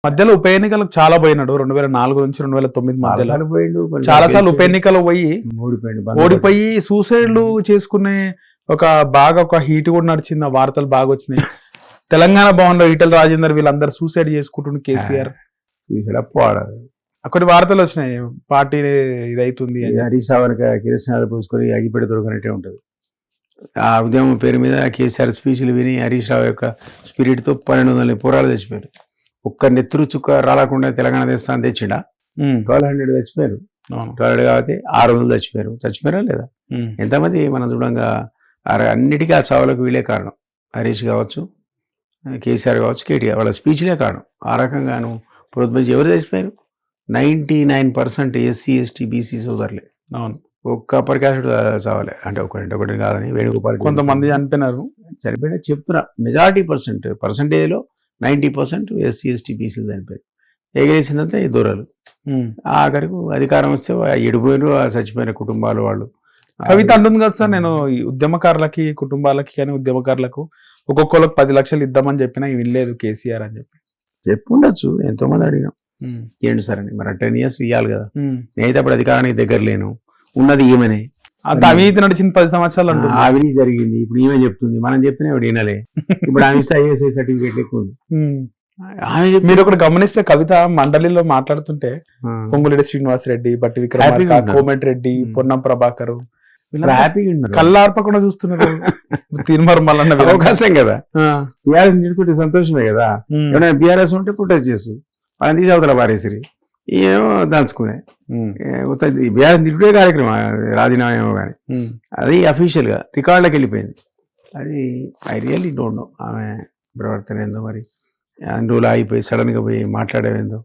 మధ్యలో ఉప ఎన్నికలకు చాలా పోయినాడు 2004 నుంచి 2009 మధ్యలో చాలాసార్లు పోయిండు, చాలా సార్లు ఉప ఎన్నికలు పోయి ఓడిపోయిండు, ఓడిపోయి సూసైడ్లు చేసుకునే ఒక హీట్ కూడా నడిచింది. ఆ వార్తలు బాగా వచ్చినాయి. తెలంగాణ భవన్ లో ఈటల రాజేందర్ వీళ్ళందరూ సూసైడ్ చేసుకుంటుండే కేసీఆర్ కొన్ని వార్తలు వచ్చినాయి. పార్టీ ఇదైతుంది హరీష్ రావు కిరసనాలు పూసుకొని అగిపెట్టి దొరకనట్టే ఉంటుంది. ఆ ఉద్యమం పేరు మీద కేసీఆర్ స్పీచ్లు విని హరీష్ రావు యొక్క స్పిరిట్ తో 1200 పోరాలు తెచ్చిపోయారు. ఒక్క నెత్తురు చుక్క రాలకుండా తెలంగాణ దేశాన్ని తెచ్చిండా 1200 చచ్చిపోయారు. 1200 కాబట్టి 600 చచ్చిపోయారా లేదా? ఎంతమంది మనం చూడంగా అన్నిటికీ ఆ చావులకు వీళ్ళే కారణం. హరీష్ కావచ్చు, కేసీఆర్ కావచ్చు, కేటీఆర్ వాళ్ళ స్పీచ్లే కారణం. ఆ రకంగాను పొద్దుపచ్చి ఎవరు చచ్చిపోయారు? 99% ఎస్సీ ఎస్టీ బీసీ సోదరులే. అవును, ఒక్క ప్రకాశుడు చావలే. అంటే ఒకటి కాదని వేణుగోపాల్ కొంతమంది చనిపోయినారు. చనిపోయినా చెప్తున్నా, మెజారిటీ పర్సంటేజ్లో 90% ఎస్సీ ఎస్టీ బీసీలు చనిపోయారు. ఎగరేసిందంతా ఈ దూరాలు. ఆఖరికి అధికారం వస్తే ఎడిపోయినారు చచ్చిపోయిన కుటుంబాలు వాళ్ళు. కవిత అంటుంది కదా సార్, నేను ఉద్యమకారులకి కుటుంబాలకి కానీ ఉద్యమకారులకు ఒక్కొక్కరికి 10 లక్షలు ఇద్దామని చెప్పినా వినలేదు కేసీఆర్ అని చెప్పుండొచ్చు. ఎంతో మంది అడిగినాం ఏంటి సార్ అని. మరి 10 years ఇవ్వాలి కదా. నేనైతే అప్పుడు అధికారానికి దగ్గర లేను, ఉన్నది ఈమెనే. అంత అవినీతి నడిచింది 10 సంవత్సరాలు అంటుంది. అవినీతి జరిగింది. ఇప్పుడు ఈమె చెప్తుంది, మనం చెప్తేనే ఇప్పుడు వినలే. ఇప్పుడు ఆమె ఐఎస్ఐ సర్టిఫికేట్ ఎక్కువ ఉంది. మీరు ఒకటి గమనిస్తే కవిత మండలిలో మాట్లాడుతుంటే పొంగులేటి శ్రీనివాస్ రెడ్డి, బట్టి విక్రమార్క, కోమటిరెడ్డి, పొన్నం ప్రభాకర్ కళ్ళార్పకుండా చూస్తున్నారు. తీర్మానం అవకాశం కదా. బీఆర్ఎస్ నిలుపుకుంటే సంతోషమే కదా. ఏమైనా బీఆర్ఎస్ ఉంటే ప్రొటెస్ట్ చేసు, వాళ్ళని తీసి అవతల పారేసిరి ఏమో దాచుకునే బీఆర్ఎస్ నిలుపుడే కార్యక్రమం రాజీనామా ఏమో కానీ అది అఫీషియల్ గా రికార్డులకు వెళ్ళిపోయింది. అది ఐ రియల్లీ డోంట్ నో ఆమె ప్రవర్తన ఏందో. మరి అన్ని రోజులు ఆగిపోయి సడన్ గా పోయి మాట్లాడేందో,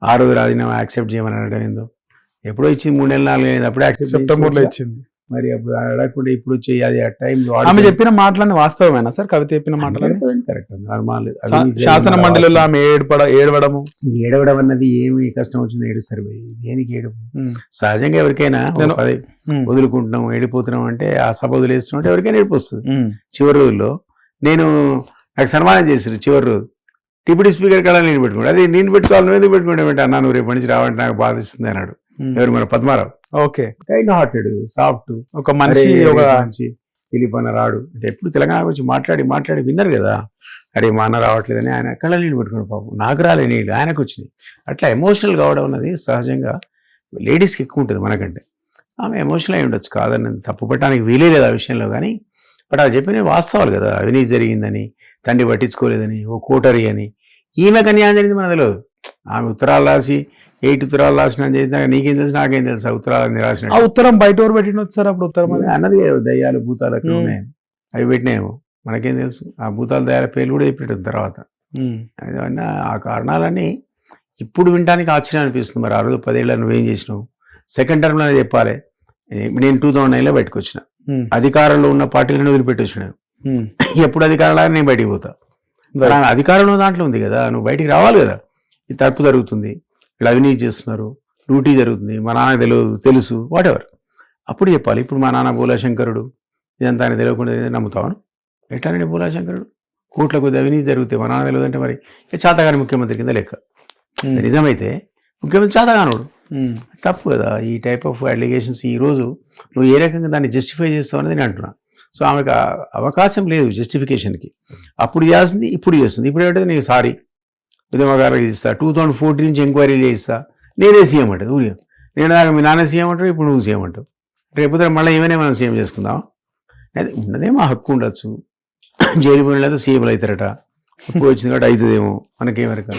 ఆ రోజు రాజీనామా యాక్సెప్ట్ చేయమని అనడం ఏందో. ఎప్పుడో ఇచ్చింది 3 నెలలు 4 నెలలు అప్పుడే యాక్సెప్ట్ సెప్టెంబర్లో ఇచ్చింది. మరి అప్పుడు అడగకుండా ఇప్పుడు చేయాలి. ఆ టైంలో ఆమె చెప్పిన మాటలన్నీ వాస్తవమేనా సార్? కవిత చెప్పిన మాటలన్నీ కరెక్ట్. నార్మల్ శాసన మండలిలో ఆమె ఏడవడం అన్నది ఏమి కష్టం వచ్చింది? ఏడుస్తారు దేనికి ఏడుపు? సహజంగా ఎవరికైనా వదులుకుంటున్నాం ఏడిపోతున్నాం అంటే ఆ సభ వదిలేస్తున్నాం అంటే ఎవరికైనా ఏడుపు వస్తుంది. చివరి రోజుల్లో నాకు సన్మానం చేశారు. చివరి రోజు డిప్యూటీ స్పీకర్ కాడ నేను పెట్టుకున్నాడు. అది నేను పెట్టుకోవాలి, నువ్వు ఎందుకు పెట్టుకుంటే అన్నా నువ్వు రేపు నుంచి రావంటే నాకు బాధిస్తుంది అన్నాడు. ఎవరు? మన Padmarao. Okay, kind hearted, soft, ఒక మనిషి తెలిపన రాడు అంటే ఎప్పుడు తెలంగాణ గురించి మాట్లాడి విన్నారు కదా. అరే మా అన్న రావట్లేదని ఆయన కళ్ళ నీళ్ళు పెట్టుకున్నాడు. పాపం నాకు రాలే నీళ్ళు, ఆయనకు వచ్చినాయి. అట్లా ఎమోషనల్ కావడం అన్నది సహజంగా లేడీస్కి ఎక్కువ ఉంటుంది మనకంటే. ఆమె ఎమోషనల్ అయి ఉండొచ్చు, కాదని తప్పు పట్టడానికి వీలే లేదు ఆ విషయంలో. కానీ బట్ అది చెప్పిన వాస్తవాలు కదా. అవినీతి జరిగిందని, తండ్రి పట్టించుకోలేదని, ఓ కోటరీ అని. ఈమెకు అన్యాయం జరిగింది మనకు తెలియదు. ఆమె ఉత్తరాలు రాసి 8 ఉత్తరాలు రాసిన నీకేం తెలుసు నాకేం తెలుసు ఆ ఉత్తరాలని రాసిన. ఉత్తరం బయట ఎవరు పెట్టినొచ్చు సార్? అప్పుడు ఉత్తరం అన్నది దయ్యాలు భూతాలు అక్కడ ఉన్నాయి, అవి పెట్టినాయేమో మనకేం తెలుసు. ఆ భూతాల దయ్యాల పేర్లు కూడా చెప్పేటం తర్వాత. అదన్నా ఆ కారణాలన్నీ ఇప్పుడు వినడానికి ఆశ్చర్యం అనిపిస్తుంది. మరి ఆ రోజు 10 ఏళ్ళ నువ్వేం చేసినావు? సెకండ్ టర్మ్ లోనే చెప్పాలి. నేను 2009లో బయటకు వచ్చిన, అధికారంలో ఉన్న పార్టీలను వదిలిపెట్టి వచ్చినాను. ఎప్పుడు అధికారంలో నేను బయటికి పోతా. అధికారంలో దాంట్లో ఉంది కదా, నువ్వు బయటికి రావాలి కదా. ఈ తప్పు జరుగుతుంది, ఇలా అవినీతి చేస్తున్నారు, డ్యూటీ జరుగుతుంది, మా నాన్న తెలుసు వాట్ ఎవర్, అప్పుడు చెప్పాలి. ఇప్పుడు మా నాన్న బోలాశంకరుడు ఇదంతా ఆయన తెలియకుండా నమ్ముతాను. ఎట్లానండి బోలాశంకరుడు? కోట్ల కొద్ది అవినీతి జరుగుతాయి, మా నాన్న తెలియదు అంటే మరి చాతగాని ముఖ్యమంత్రి కింద లెక్క. నిజమైతే ముఖ్యమంత్రి చాతగానుడు, తప్పు కదా. ఈ టైప్ ఆఫ్ అలిగేషన్స్ ఈరోజు నువ్వు ఏ రకంగా దాన్ని జస్టిఫై చేస్తావు అనేది నేను అంటున్నా. సో ఆమెకు అవకాశం లేదు జస్టిఫికేషన్కి. అప్పుడు చేస్తుంది, ఇప్పుడు చేస్తుంది. ఇప్పుడు ఏంటంటే నీకు సారీ ఉద్యమకారులకు ఇస్తా, 2014 నుంచి ఎంక్వైరీ చేయిస్తా, నేనే సీఎం అంటారు. ఊరి నేను దాకా మీ నాన్న సీఎం అంటారు, ఇప్పుడు నువ్వు సీఎం అంటావు. రేపు మళ్ళీ ఏమైనా మనం సీఎం చేసుకుందాం. అది ఉన్నదేమో హక్కు ఉండొచ్చు. జైలు పోయిన లేదా సీఎంలు అవుతారట, ఇప్పుడు వచ్చింది కాబట్టి అవుతుందేమో, మనకేమరక.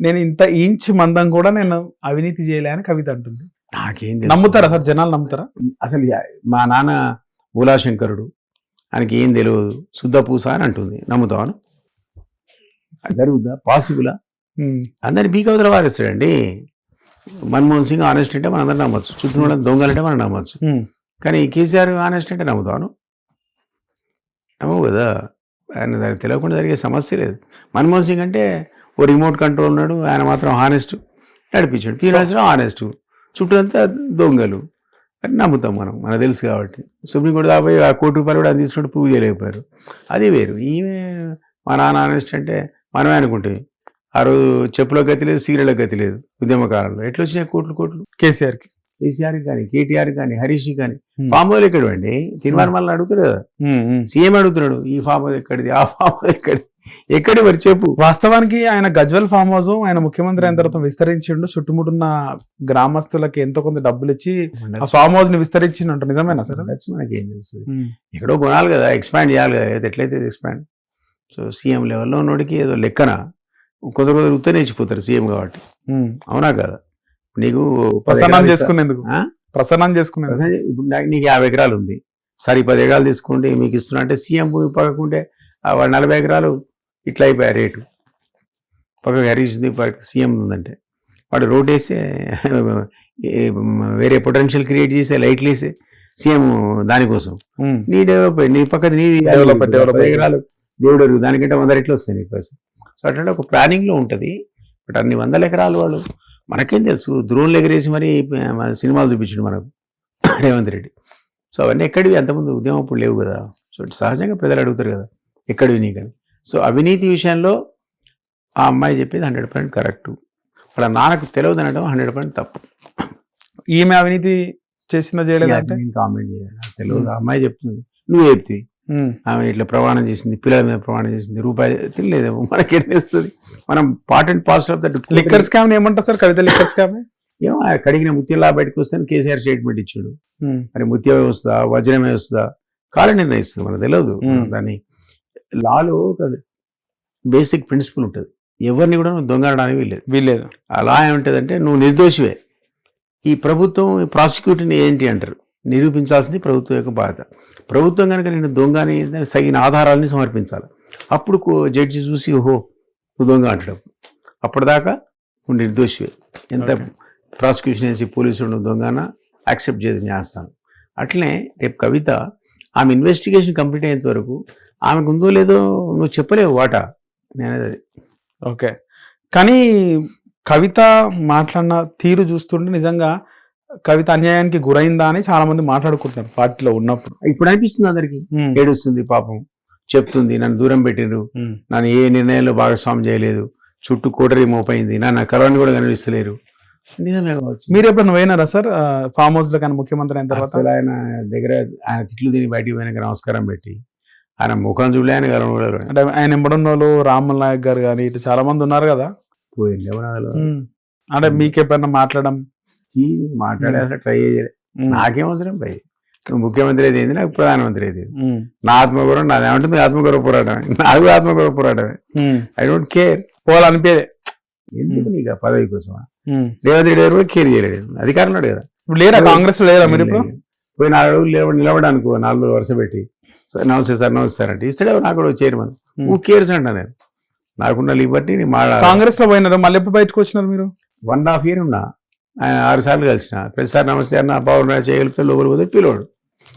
నేను ఇంత ఇంచ్ మందం కూడా నేను అవినీతి చేయలే అని కవిత అంటుంది. నాకేం నమ్ముతారా సార్? జనాలు నమ్ముతారా? అసలు మా నాన్న బోలాశంకరుడు, ఆయనకి ఏం తెలియదు, శుద్ధ పూస అని అంటుంది. నమ్ముతాను? అది జరుగుద్దా? పాసిబులా? అందరినీ పీకవతల వారేస్తాడండి. మన్మోహన్ సింగ్ ఆనెస్ట్ అంటే మనం అందరం నమ్మచ్చు, చుట్టూ వాళ్ళ దొంగలంటే మనం నమ్మచ్చు. కానీ కేసీఆర్ ఆనెస్ట్ అంటే నమ్ముతాను? నమ్మవు కదా. ఆయన దానికి తెలియకుండా జరిగే సమస్య లేదు. మన్మోహన్ సింగ్ అంటే ఓ రిమోట్ కంట్రోల్ ఉన్నాడు, ఆయన మాత్రం హానెస్ట్ నడిపించాడు. పీరాజరావు హానెస్ట్, చుట్టూ అంతా దొంగలు అని నమ్ముతాం మనం, మనకు తెలుసు కాబట్టి. సుప్రీంకోర్టు దాపోయి ఆ ₹1 కోటి కూడా తీసుకుంటూ ప్రూవ్ చేయలేకపోయారు. అది వేరు. ఈమె మా నాన్న హానెస్ట్ అంటే మనమే అనుకుంటే ఆ రోజు చెప్పులో గతి లేదు, సీరియల్లో గతి లేదు. ఉద్యమకాలంలో ఎట్లా వచ్చినాయి కోట్లు? కేసీఆర్ కి, కేసీఆర్ కానీ, కేటీఆర్ కానీ, హరీష్ కానీ. ఫామ్ హౌస్ ఎక్కడ అండి? తిరుమల మళ్ళీ అడుగుతాడు కదా, సీఎం అడుగుతున్నాడు, ఈ ఫామ్ హౌస్ ఎక్కడిది, ఆ ఫామ్ హౌస్ ఎక్కడి మరి చెప్పు. వాస్తవానికి ఆయన గజ్వెల్ ఫామ్ హౌస్ ఆయన ముఖ్యమంత్రి అయిన తర్వాత విస్తరించిండు, చుట్టుముట్టున్న గ్రామస్తులకి ఎంతో కొంత డబ్బులు ఇచ్చి ఆ ఫామ్ హౌస్ ని విస్తరించిండు. నిజమేనా సార్? మనకి ఏం తెలుస్తుంది, ఎక్కడో కొనాలి కదా, ఎక్స్పాండ్ చేయాలి కదా, ఎట్లయితే ఎక్స్పాండ్. సో సీఎం లెవెల్లో ఉన్నోడికి ఏదో లెక్కన కొందరు ఉత్తరేసిపోతారు సీఎం కాబట్టి, అవునా కదా? నీకు ప్రసన్నం చేసుకునేందుకు, ప్రసన్నం చేసుకునేందుకు ఇప్పుడు నీకు 50 ఎకరాలు ఉంది, సరే 10 ఎకరాలు తీసుకుంటే మీకు ఇస్తున్నా అంటే సీఎం పక్కకుంటే వాడు 40 ఎకరాలు ఇట్లా అయిపోయా రేటు. పక్కకు హరీష్ ఉంది, సీఎం ఉందంటే వాడు రోడ్ వేసే వేరే పొటెన్షియల్ క్రియేట్ చేసే లైట్లు వేసే సీఎం దానికోసం. నీ డెవలప్మెంట్, నీ పక్కన నీ ఎకరాలు దేవుడు దానికంటే 100 రెట్లు వస్తాయి నీకు పైసలు. సో అట్లా ఒక ప్లానింగ్లో ఉంటుంది. బట్ అన్ని 100 ఎకరాలు వాళ్ళు మనకేం తెలుసు, డ్రోన్లు ఎగరేసి మరి సినిమాలు చూపించాడు మనకు రేవంత్ రెడ్డి. సో అవన్నీ ఎక్కడివి, అంతకుముందు ఉద్యమం అప్పుడు లేవు కదా. సో సహజంగా ప్రజలు అడుగుతారు కదా ఎక్కడివి నీకని. సో అవినీతి విషయంలో ఆ అమ్మాయి చెప్పేది 100% కరెక్టు, వాళ్ళ నాన్నకు తెలియదు అనడం 100% తప్పు. ఈమె అవినీతి చేసిందా చేయలేదంటే నేను కామెంట్ చేయాలి, తెలియదు. ఆ అమ్మాయి చెప్తుంది, నువ్వు చెప్తుంది ఆమె ఇట్లా ప్రమాణం చేసింది, పిల్లల మీద ప్రమాణం చేసింది, రూపాయి తెలియలేదేమో, మనకేం తెలుస్తుంది. మనం part and parcel of that. Liquor scam ఏమంటారు సార్? కవిత లిక్కర్ స్కామ్ ఏమో కడిగిన ముత్యంలా బయటకు వస్తాను కేసీఆర్ స్టేట్మెంట్ ఇచ్చాడు. మరి ముత్య వ్యవస్థ, వజ్రం వ్యవస్థ కాలం నిర్ణయిస్తుంది, మనకు తెలియదు. దాన్ని లాలో ఒక బేసిక్ ప్రిన్సిపల్ ఉంటుంది, ఎవరిని కూడా నువ్వు దొంగనడానికి వీల్లేదు. ఆ లా ఏముంటుందంటే నువ్వు నిర్దోషివే. ఈ ప్రభుత్వం ప్రాసిక్యూటర్ని ఏంటి అంటారు, నిరూపించాల్సింది ప్రభుత్వం యొక్క బాధ్యత. ప్రభుత్వం కనుక నేను దొంగ అని తగిన ఆధారాలని సమర్పించాలి. అప్పుడు జడ్జి చూసి ఓహో నువ్వు దొంగ అంటాడు. అప్పటిదాకా నువ్వు నిర్దోషివే. ఎంత ప్రాసిక్యూషన్ వేసి పోలీసులు నువ్వు దొంగన యాక్సెప్ట్ చేయదు న్యాయస్థానం. అట్లనే రేపు కవిత ఆమె ఇన్వెస్టిగేషన్ కంప్లీట్ అయ్యేంత వరకు ఆమెకు ఉందో లేదో నువ్వు చెప్పలేవు వాటా. నేనేది ఓకే. కానీ కవిత మాట్లాడిన తీరు చూస్తుంటే నిజంగా కవిత అన్యాయానికి గురైందా అని చాలా మంది మాట్లాడుకుంటున్నారు పార్టీలో ఉన్నప్పుడు. ఇప్పుడు అనిపిస్తుంది అందరికి, ఏడుస్తుంది పాపం, చెప్తుంది నన్ను దూరం పెట్టిండ్రు, నన్ను ఏ నిర్ణయంలో భాగస్వామ్యం చేయలేదు, చుట్టూ కోటరీ మోపైంది, నన్ను కలవని కూడా కనిపిస్తలేరు. నిజమే కావచ్చు. మీరు ఎప్పుడైనా పోయినారా సార్ ఫామ్ హౌస్ లో? కానీ ముఖ్యమంత్రి అయిన తర్వాత ఆయన దగ్గర ఆయన తిట్లు తిని బయటికి పోయినాక నమస్కారం పెట్టి ఆయన ముఖం చూడలే, ఆయన కలవడం. అంటే ఆయన ఎంబడున్న వాళ్ళు రామ్మల్ నాయక్ గారు కానీ ఇటు చాలా మంది ఉన్నారు కదా, పోయింది. అంటే మీకెప్పుడన్నా మాట్లాడే అసలు ట్రై చేయలే. నాకేం అవసరం భయ్, ముఖ్యమంత్రి అయితే ఏంది, నాకు ప్రధానమంత్రి అయితే నా ఆత్మగౌరవం నాది. ఏమంటుంది ఆత్మగౌరవ పోరాటమే, నాకు ఆత్మగౌరవ పోరాటమే. I don't care. పోవాలనిపేదే ఎందుకు నీకు ఆ పదవి కోసమా? రేవంత్ రెడ్డి గారు కూడా కేర్ చేయలేడు, అధికారంలో కదా. లేరా కాంగ్రెస్ లో లేరా మీరు? ఇప్పుడు పోయి 4 రోజులు నిలబడడానికి 4 రోజులు వరుస పెట్టి నమస్తే సార్ నమస్తే సార్ అంటే ఇస్తాడే నాకు కూడా చైర్మన్. నువ్వు కేర్స్ అంటా నేను నాకున్న లిబర్టీ కాంగ్రెస్ లో పోయినారు. మళ్ళీ ఎప్పుడు బయటకు వచ్చినారు మీరు? 1.5 year ఉన్నా. ఆయన 6 సార్లు కలిసిన, ప్రతిసారి నమస్తే అన్న బాగున్నా చేయగలిపితే లోపలి పోతే పిలోడు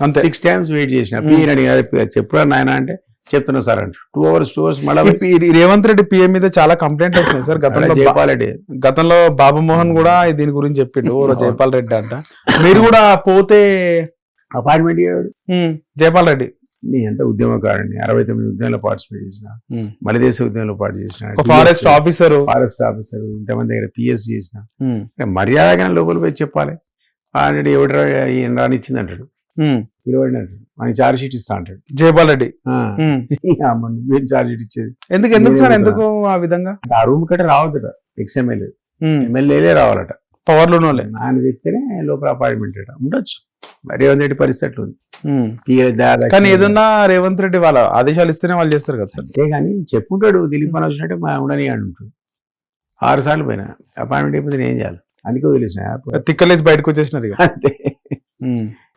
అంతే. 6 times వెయిట్ చేసిన. పిఎన్ అడిగి చెప్పురా నాయన అంటే చెప్తున్నా సార్ అంటే 2 hours మళ్ళీ. రేవంత్ రెడ్డి పిఎం మీద చాలా కంప్లైంట్ వచ్చినాయి సార్ గతంలో. జైపాల్ రెడ్డి గతంలో బాబుమోహన్ కూడా దీని గురించి చెప్పిండు, జైపాల్ రెడ్డి అంట. మీరు కూడా పోతే అపాయింట్మెంట్ జైపాల్ రెడ్డి నీ ఎంత ఉద్యమకారుని, 69 ఉద్యమంలో పార్టిసిపేట్ చేసిన, మలిదేశ ఉద్యమంలో పార్టీ చేసిన, ఫారెస్ట్ ఆఫీసర్ ఇంతమంది దగ్గర పిఎస్ చేసిన. మర్యాదగా లోపల పోయి చెప్పాలి. ఆల్రెడీ ఎవడు రానిచ్చింది అంటాడు, పిలవడి అంటాడు, మనకి ఛార్జ్ షీట్ ఇస్తా అంటాడు జైపాల్ రెడ్డి. ఛార్జ్ షీట్ ఇచ్చేది ఎందుకు సార్? ఎందుకు ఆ విధంగా? ఆ రూమ్ కట్ట రావద్దట, ఎక్స్ఎమ్మెల్యే ఎమ్మెల్యేలే రావాలట, పవర్ లోనే. ఆయన చెప్తేనే లోపల అపాయింట్మెంట్ అట ఉండొచ్చు. రేవంత్ రెడ్డి పరిస్థితి ఉంది. కానీ ఏదన్నా రేవంత్ రెడ్డి వాళ్ళ ఆదేశాలు ఇస్తేనే వాళ్ళు చేస్తారు కదా సార్. అంతేగాని చెప్పుకుంటాడు దిలీప్ అని వచ్చినట్టే ఉండని అంటుంటాడు. 6 సార్లు పోయినా అపాయింట్మెంట్ అయిపోతే నేను ఏం చేయాలి, అందుకే వదిలేసిన తిక్కలేసి బయటకు వచ్చేసినారు అంతే.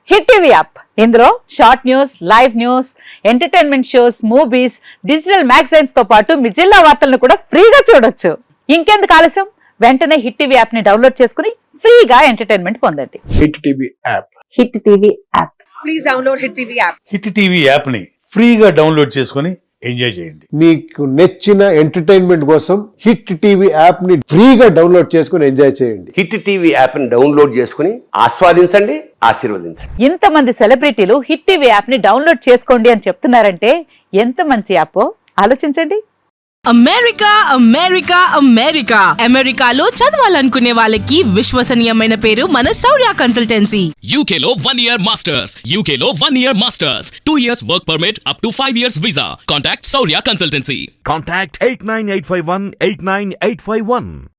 హిట్ టీవీ యాప్, ఇందులో short news, live news, entertainment shows, movies, digital magazines తో పాటు మీ జిల్లా వార్తలను కూడా ఫ్రీగా చూడొచ్చు. ఇంకెందుకు ఆలస్యం, వెంటనే హిట్ టీవీ యాప్ ని డౌన్లోడ్ చేసుకుని ఫ్రీగా ఎంటర్టైన్మెంట్ పొందండి. Hit TV app. Hit TV app. Please download hit TV app. Hit TV app ని ఫ్రీగా డౌన్లోడ్ చేసుకుని ఎంజాయ్ చేయండి. మీకు నచ్చిన ఎంటర్టైన్మెంట్ కోసం హిట్ టీవీ యాప్ ని ఫ్రీగా డౌన్లోడ్ చేసుకుని ఎంజాయ్ చేయండి. హిట్ టీవీ యాప్ ని డౌన్లోడ్ చేసుకుని ఆస్వాదించండి, ఆశీర్వదించండి. ఇంతమంది సెలబ్రిటీలు హిట్ టీవీ యాప్ ని డౌన్లోడ్ చేసుకోండి అని చెప్తున్నారంటే ఎంత మంచి యాప్ ఆలోచించండి. అమెరికా అమెరికా అమెరికా అమెరికాలో చదవాలనుకునే వాళ్ళకి విశ్వసనీయమైన పేరు మన శౌర్య కన్సల్టెన్సీ. UK లో 1 year masters. UK లో 1 year masters. 2 years work permit up to 5 years visa. Contact Saurya Consultancy. Contact 89851 89851.